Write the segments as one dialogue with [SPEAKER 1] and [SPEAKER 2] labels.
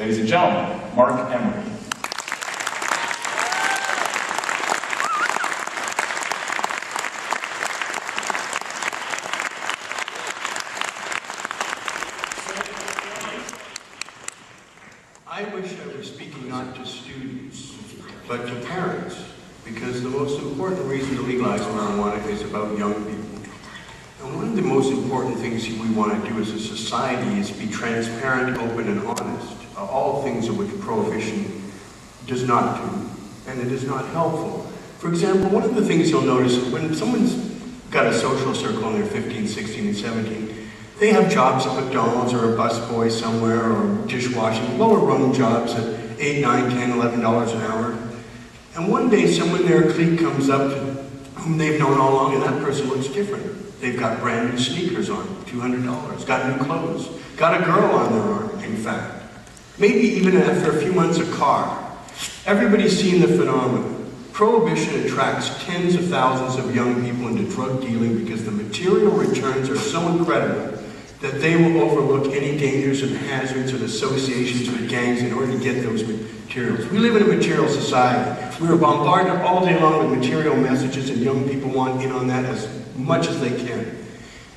[SPEAKER 1] Ladies and gentlemen, Mark Emery.
[SPEAKER 2] I wish I were speaking not to students, but to parents, because the most important reason to legalize marijuana is about young people. And one of the most important things we want to do as a society is be transparent, open, and honest. All things of which prohibition does not do, and it is not helpful. For example, one of the things you'll notice is when someone's got a social circle and they're 15, 16, and 17, they have jobs at McDonald's or a busboy somewhere or dishwashing, lower rung jobs at $8, $9, $10, $11 an hour. And one day someone in their clique comes up to whom they've known all along, and that person looks different. They've got brand new sneakers on, $200, got new clothes, got a girl on their arm, in fact. Maybe even after a few months, a car. Everybody's seen the phenomenon. Prohibition attracts tens of thousands of young people into drug dealing because the material returns are so incredible that they will overlook any dangers and hazards and associations with gangs in order to get those materials. We live in a material society. We are bombarded all day long with material messages, and young people want in on that as much as they can.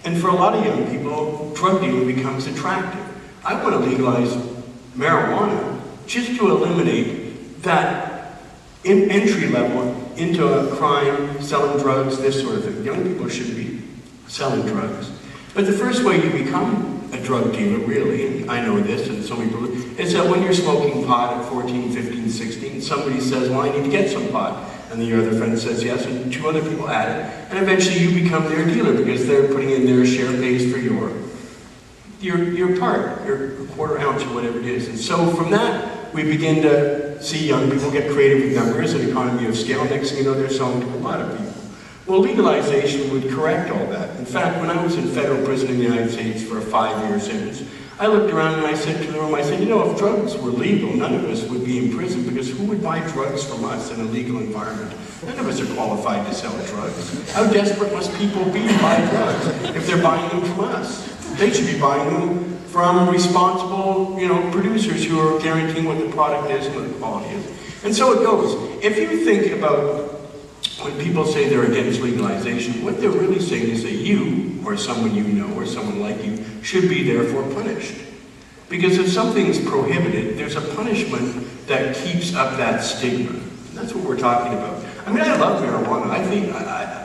[SPEAKER 2] And for a lot of young people, drug dealing becomes attractive. I want to legalize marijuana just to eliminate that entry level into a crime, selling drugs, this sort of thing. Young people shouldn't be selling drugs. But the first way you become a drug dealer, really, and I know this and so many people, is that when you're smoking pot at 14, 15, 16, somebody says, well, I need to get some pot. And then your other friend says yes, and two other people add it. And eventually you become their dealer because they're putting in their share pays for your part, your quarter ounce or whatever it is. And so from that, we begin to see young people get creative with numbers and economy of scale. Next thing you know, they're selling to a lot of people. Well, legalization would correct all that. In fact, when I was in federal prison in the United States for a 5-year sentence, I looked around and I said to the room, I said, you know, if drugs were legal, none of us would be in prison because who would buy drugs from us in a legal environment? None of us are qualified to sell drugs. How desperate must people be to buy drugs if they're buying them from us? They should be buying them from responsible, producers who are guaranteeing what the product is and what the quality is. And so it goes. If you think about when people say they're against legalization, what they're really saying is that you, or someone you know, or someone like you, should be therefore punished. Because if something's prohibited, there's a punishment that keeps up that stigma. And that's what we're talking about. I mean, I love marijuana.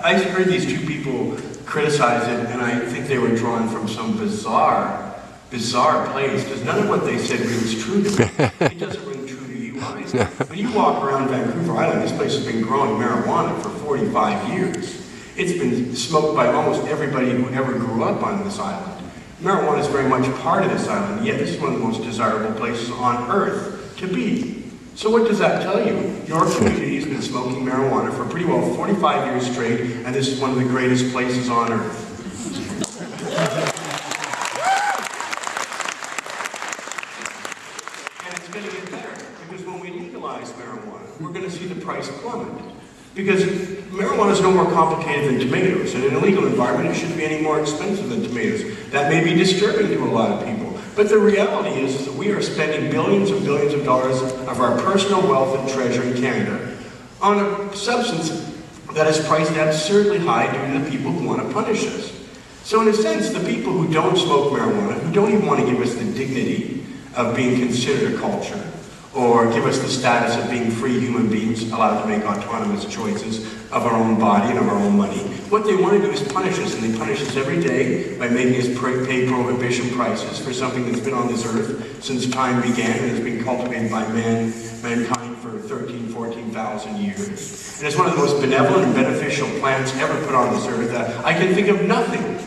[SPEAKER 2] I heard these two people criticize it, and I think they were drawn from some bizarre place, because none of what they said rings true to me. It doesn't ring true to you either. When you walk around Vancouver Island, this place has been growing marijuana for 45 years. It's been smoked by almost everybody who ever grew up on this island. Marijuana is very much part of this island, yet this is one of the most desirable places on earth to be. So what does that tell you? Your community has been smoking marijuana for pretty well 45 years straight, and this is one of the greatest places on earth. And it's going to get better, because when we legalize marijuana, we're going to see the price plummet. Because marijuana is no more complicated than tomatoes, and in a legal environment, it shouldn't be any more expensive than tomatoes. That may be disturbing to a lot of people. But the reality is that we are spending billions and billions of dollars of our personal wealth and treasure in Canada on a substance that is priced absurdly high due to the people who want to punish us. So in a sense, the people who don't smoke marijuana, who don't even want to give us the dignity of being considered a culture, or give us the status of being free human beings allowed to make autonomous choices of our own body and of our own money. What they want to do is punish us, and they punish us every day by making us pay prohibition prices for something that's been on this earth since time began and has been cultivated by mankind for 13, 14,000 years. And it's one of the most benevolent and beneficial plants ever put on this earth. I can think of nothing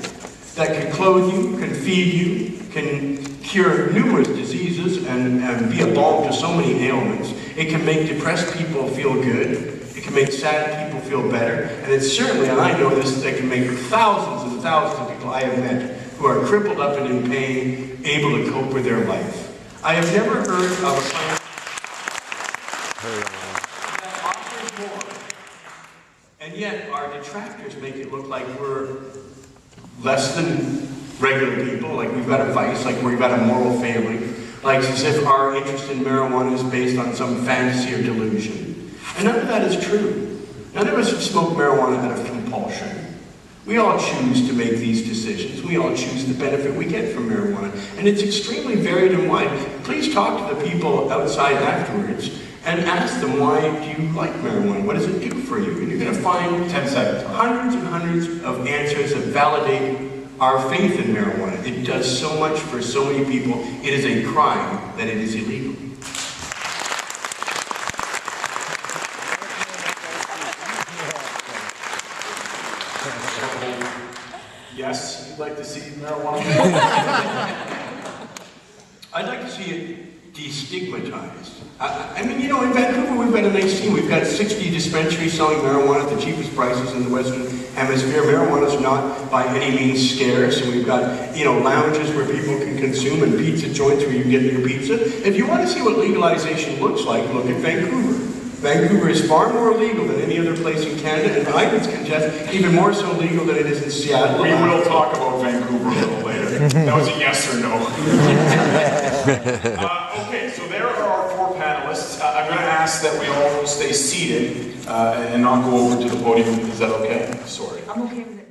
[SPEAKER 2] that can clothe you, can feed you, can cure numerous diseases and be a balm to so many ailments. It can make depressed people feel good. It can make sad people feel better. And it's certainly, and I know this, that can make thousands and thousands of people I have met who are crippled up and in pain, able to cope with their life. I have never heard of a plant that offers more. And yet our detractors make it look like we're less than regular people, like we've got a vice, like we've got a moral failing. like as if our interest in marijuana is based on some fantasy or delusion. And none of that is true. None of us smoke marijuana out of compulsion. We all choose to make these decisions. We all choose the benefit we get from marijuana. And it's extremely varied and wide. Please talk to the people outside afterwards and ask them, why do you like marijuana? What does it do for you? And you're going to find
[SPEAKER 1] 10 seconds.
[SPEAKER 2] Hundreds and hundreds of answers that validate our faith in marijuana. It does so much for so many people. It is a crime that it is illegal.
[SPEAKER 1] Yes, you'd like to see marijuana?
[SPEAKER 2] I'd like to see it destigmatized. I mean, you know, in Vancouver, we've got a nice scene. We've got 60 dispensaries selling marijuana at the cheapest prices in the Western Hemisphere. Marijuana is not by any means scarce, and we've got, you know, lounges where people can consume and pizza joints where you can get your pizza. If you want to see what legalization looks like, look at Vancouver. Vancouver is far more legal than any other place in Canada, and I would suggest even more so legal than it is in Seattle.
[SPEAKER 1] We will talk about Vancouver a little later. That was a yes or no. Okay, so there are our 4 panelists. I'm going to ask that we all stay seated and not go over to the podium. Is that okay? Sorry.
[SPEAKER 3] I'm okay with it.